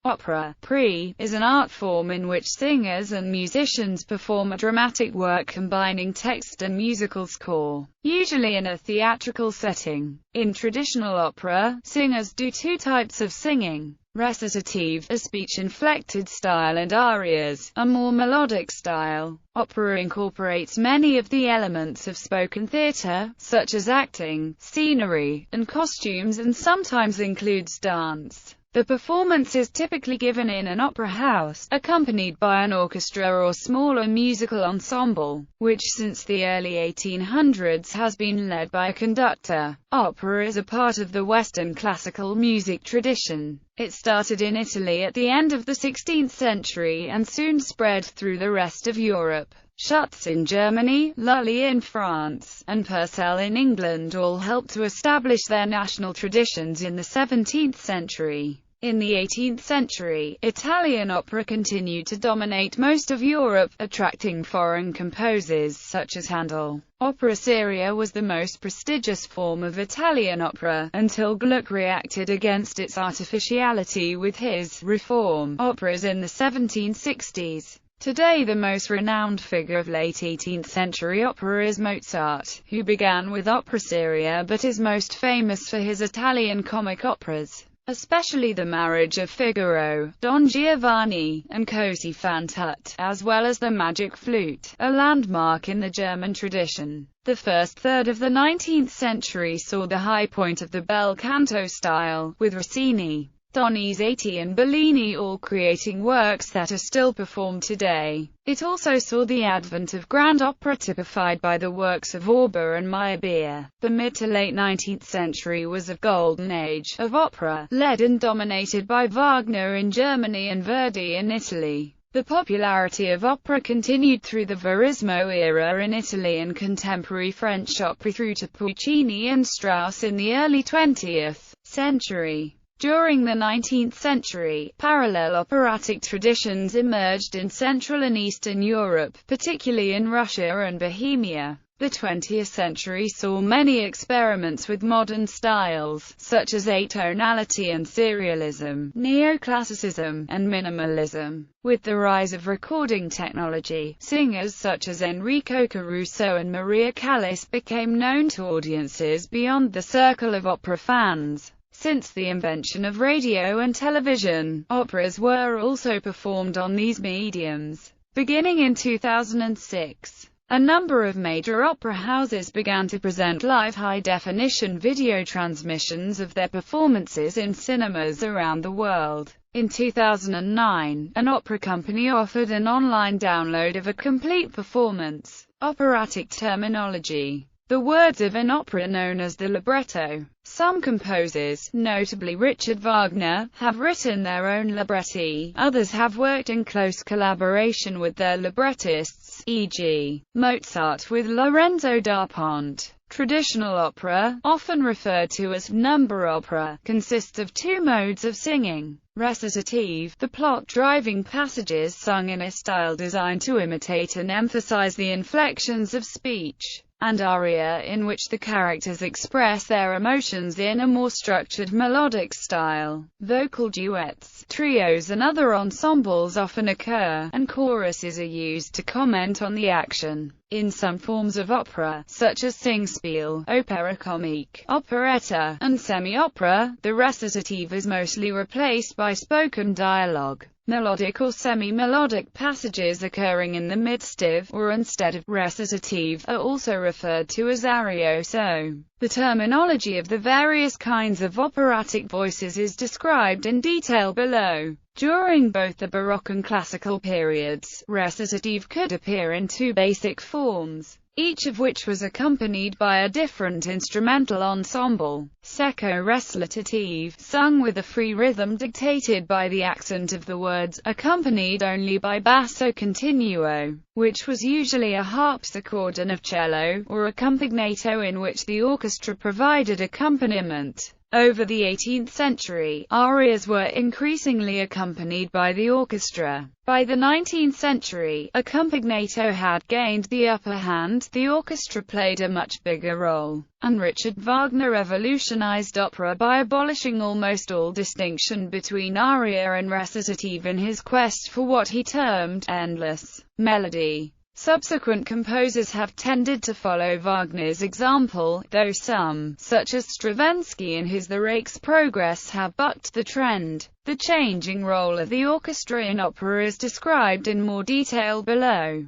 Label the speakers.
Speaker 1: Opera, is an art form in which singers and musicians perform a dramatic work combining text and musical score, usually in a theatrical setting. In traditional opera, singers do two types of singing: recitative, a speech-inflected style, and arias, a more melodic style. Opera incorporates many of the elements of spoken theatre, such as acting, scenery, and costumes, and sometimes includes dance. The performance is typically given in an opera house, accompanied by an orchestra or smaller musical ensemble, which since the early 1800s has been led by a conductor. Opera is a part of the Western classical music tradition. It started in Italy at the end of the 16th century and soon spread through the rest of Europe. Schütz in Germany, Lully in France, and Purcell in England all helped to establish their national traditions in the 17th century. In the 18th century, Italian opera continued to dominate most of Europe, attracting foreign composers such as Handel. Opera seria was the most prestigious form of Italian opera, until Gluck reacted against its artificiality with his reform operas in the 1760s. Today the most renowned figure of late 18th century opera is Mozart, who began with opera seria but is most famous for his Italian comic operas, especially The Marriage of Figaro, Don Giovanni, and Così fan tutte, as well as The Magic Flute, a landmark in the German tradition. The first third of the 19th century saw the high point of the bel canto style, with Rossini, Donizetti and Bellini all creating works that are still performed today. It also saw the advent of grand opera typified by the works of Auber and Meyerbeer. The mid to late 19th century was a golden age of opera, led and dominated by Wagner in Germany and Verdi in Italy. The popularity of opera continued through the Verismo era in Italy and contemporary French opera through to Puccini and Strauss in the early 20th century. During the 19th century, parallel operatic traditions emerged in Central and Eastern Europe, particularly in Russia and Bohemia. The 20th century saw many experiments with modern styles, such as atonality and serialism, neoclassicism, and minimalism. With the rise of recording technology, singers such as Enrico Caruso and Maria Callas became known to audiences beyond the circle of opera fans. Since the invention of radio and television, operas were also performed on these mediums. Beginning in 2006, a number of major opera houses began to present live high-definition video transmissions of their performances in cinemas around the world. In 2009, an opera company offered an online download of a complete performance. Operatic terminology. The words of an opera known as the libretto. Some composers, notably Richard Wagner, have written their own libretti, others have worked in close collaboration with their librettists, e.g., Mozart with Lorenzo da Ponte. Traditional opera, often referred to as number opera, consists of two modes of singing. Recitative, the plot-driving passages sung in a style designed to imitate and emphasize the inflections of speech, and aria, in which the characters express their emotions in a more structured melodic style. Vocal duets, trios and other ensembles often occur, and choruses are used to comment on the action. In some forms of opera, such as Singspiel, opera comique, operetta, and semi-opera, the recitative is mostly replaced by spoken dialogue. Melodic or semi-melodic passages occurring in the midst of, or instead of, recitative, are also referred to as arioso. The terminology of the various kinds of operatic voices is described in detail below. During both the Baroque and Classical periods, recitative could appear in two basic forms, each of which was accompanied by a different instrumental ensemble. Secco recitative, sung with a free rhythm dictated by the accent of the words, accompanied only by basso continuo, which was usually a harpsichord and a cello, or a compagnato in which the orchestra provided accompaniment. Over the 18th century, arias were increasingly accompanied by the orchestra. By the 19th century, accompagnato had gained the upper hand, the orchestra played a much bigger role, and Richard Wagner revolutionized opera by abolishing almost all distinction between aria and recitative in his quest for what he termed endless melody. Subsequent composers have tended to follow Wagner's example, though some, such as Stravinsky in his The Rake's Progress, have bucked the trend. The changing role of the orchestra in opera is described in more detail below.